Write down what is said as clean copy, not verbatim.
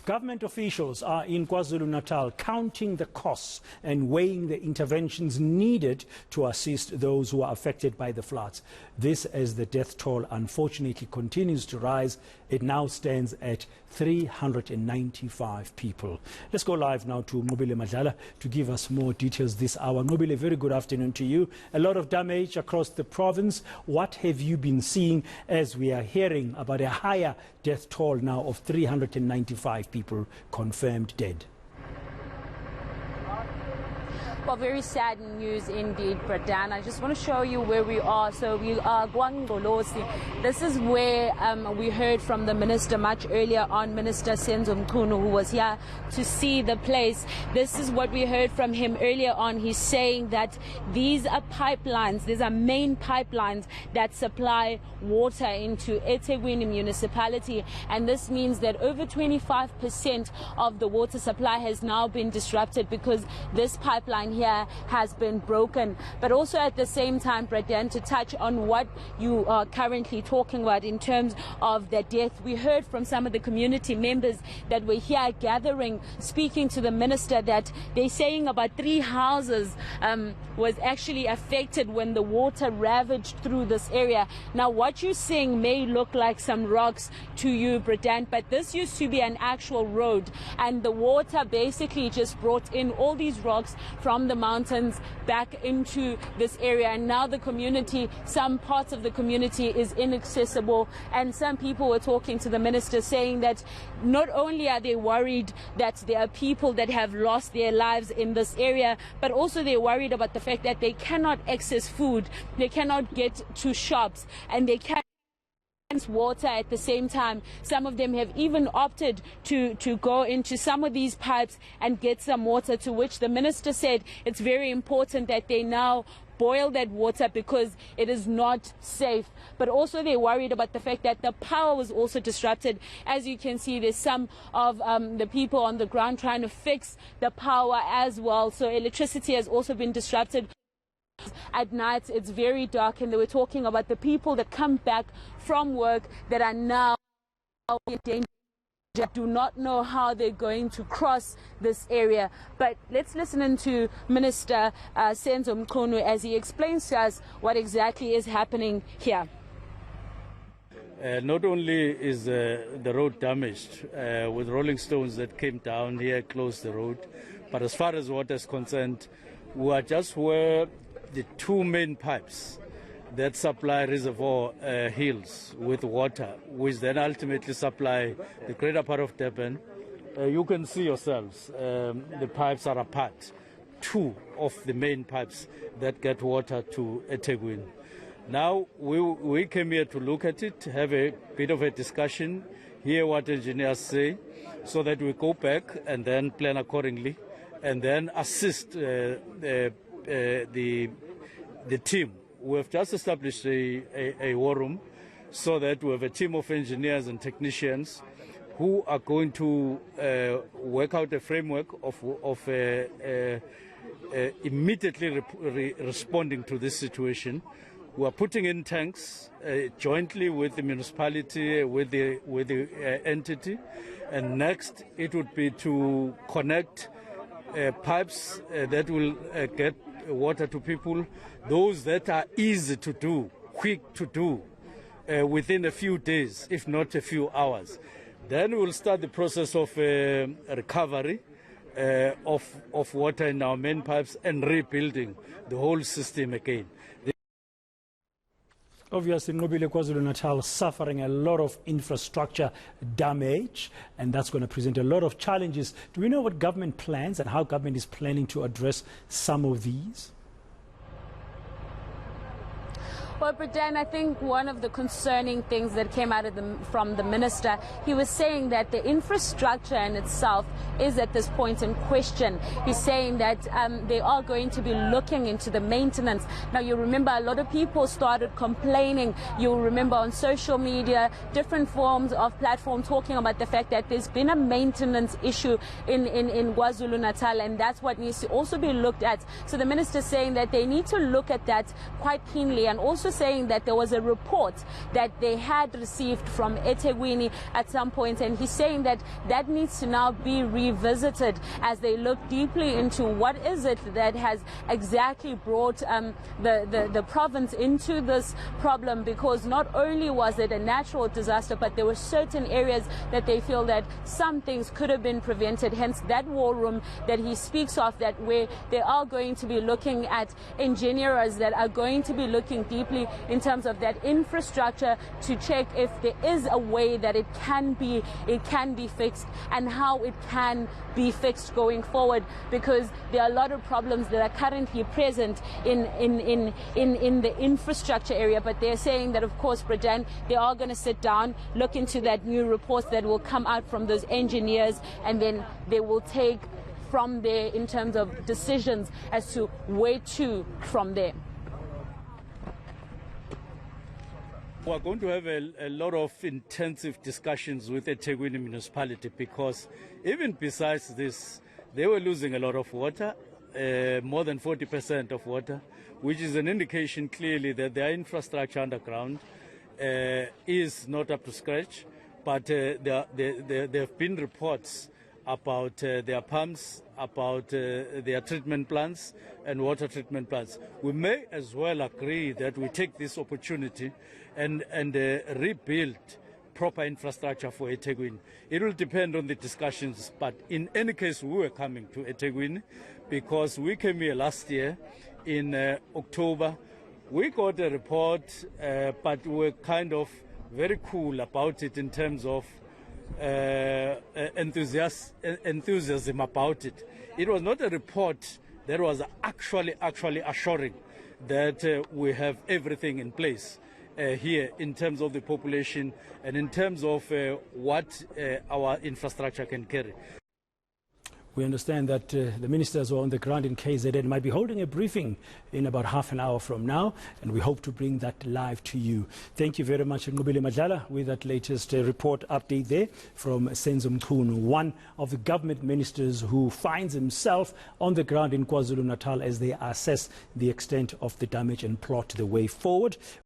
Government officials are in Kwa Zulu-Natal counting the costs and weighing the interventions needed to assist those who are affected by the floods. This as the death toll unfortunately continues to rise. It now stands at 395 people. Let's go live now to Nqobile Madlala to give us more details this hour. Nqobile, very good afternoon to you. A lot of damage across the province. What have you been seeing as we are hearing about a higher death toll now of 395 people confirmed dead? Well, very sad news indeed, Pradan. I just want to show you where we are. So we are Gwangolosi. This is where we heard from the minister much earlier on, Minister Senzo Mchunu, who was here to see the place. This is what we heard from him earlier on. He's saying that these are pipelines, these are main pipelines that supply water into eThekwini municipality. And this means that over 25% of the water supply has now been disrupted because this pipeline here has been broken. But also at the same time, Bradan, to touch on what you are currently talking about in terms of the death, we heard from some of the community members that were here gathering, speaking to the minister, that they're saying about 3 houses was actually affected when the water ravaged through this area. Now what you're seeing may look like some rocks to you, Bradan, but this used to be an actual road, and the water basically just brought in all these rocks from the mountains back into this area, and now the community, some parts of the community is inaccessible. And some people were talking to the minister saying that not only are they worried that there are people that have lost their lives in this area, but also they're worried about the fact that they cannot access food, they cannot get to shops, and they can't water at the same time. Some of them have even opted to go into some of these pipes and get some water, to which the minister said it's very important that they now boil that water because it is not safe. But also they're worried about the fact that the power was also disrupted. As you can see, there's some of the people on the ground trying to fix the power as well. So electricity has also been disrupted. At night it's very dark, and they were talking about the people that come back from work that are now in danger, do not know how they're going to cross this area. But let's listen in to Minister Senzo Mchunu as he explains to us what exactly is happening here. Not only is the road damaged with rolling stones that came down here, closed the road, but as far as water is concerned, we are just where the 2 main pipes that supply reservoir hills with water, which then ultimately supply the greater part of Durban. You can see yourselves, the pipes are apart. 2 of the main pipes that get water to eThekwini. Now we came here to look at it, have a bit of a discussion, hear what engineers say, so that we go back and then plan accordingly, and then assist the team. We have just established a war room so that we have a team of engineers and technicians who are going to work out a framework of immediately responding to this situation. We are putting in tanks jointly with the municipality, with the entity, and next it would be to connect pipes that will get water to people, those that are easy to do, quick to do, within a few days, if not a few hours. Then we'll start the process of recovery of water in our main pipes and rebuilding the whole system again. Obviously, Nqobile, Kwa Zulu-Natal suffering a lot of infrastructure damage, and that's going to present a lot of challenges. Do we know what government plans and how government is planning to address some of these? Well, Bradan, I think one of the concerning things that came out of from the minister, he was saying that the infrastructure in itself is at this point in question. He's saying that they are going to be looking into the maintenance. Now, you remember a lot of people started complaining. You'll remember on social media, different forms of platform talking about the fact that there's been a maintenance issue in Kwa Zulu-Natal, and that's what needs to also be looked at. So the minister is saying that they need to look at that quite keenly, and also saying that there was a report that they had received from eThekwini at some point, and he's saying that that needs to now be revisited as they look deeply into what is it that has exactly brought the province into this problem, because not only was it a natural disaster, but there were certain areas that they feel that some things could have been prevented. Hence that war room that he speaks of, that where they are going to be looking at engineers that are going to be looking deeply in terms of that infrastructure to check if there is a way that it can be fixed and how it can be fixed going forward, because there are a lot of problems that are currently present in the infrastructure area. But they're saying that, of course, Bradan, they are going to sit down, look into that new report that will come out from those engineers, and then they will take from there in terms of decisions as to where to from there. We're going to have a lot of intensive discussions with the eThekwini municipality, because even besides this, they were losing a lot of water, more than 40% of water, which is an indication clearly that their infrastructure underground is not up to scratch. But there have been reports about their pumps, about their treatment plants and water treatment plants. We may as well agree that we take this opportunity and rebuild proper infrastructure for eThekwini. It will depend on the discussions, but in any case, we were coming to eThekwini because we came here last year in October. We got a report, but we were kind of very cool about it in terms of enthusiasm about it. It was not a report that was actually assuring that we have everything in place here in terms of the population and in terms of what our infrastructure can carry. We understand that the ministers who are on the ground in KZN might be holding a briefing in about half an hour from now, and we hope to bring that live to you. Thank you very much, Nqobile Madlala, with that latest report update there from Senzo Mchunu, one of the government ministers who finds himself on the ground in Kwa Zulu-Natal as they assess the extent of the damage and plot the way forward.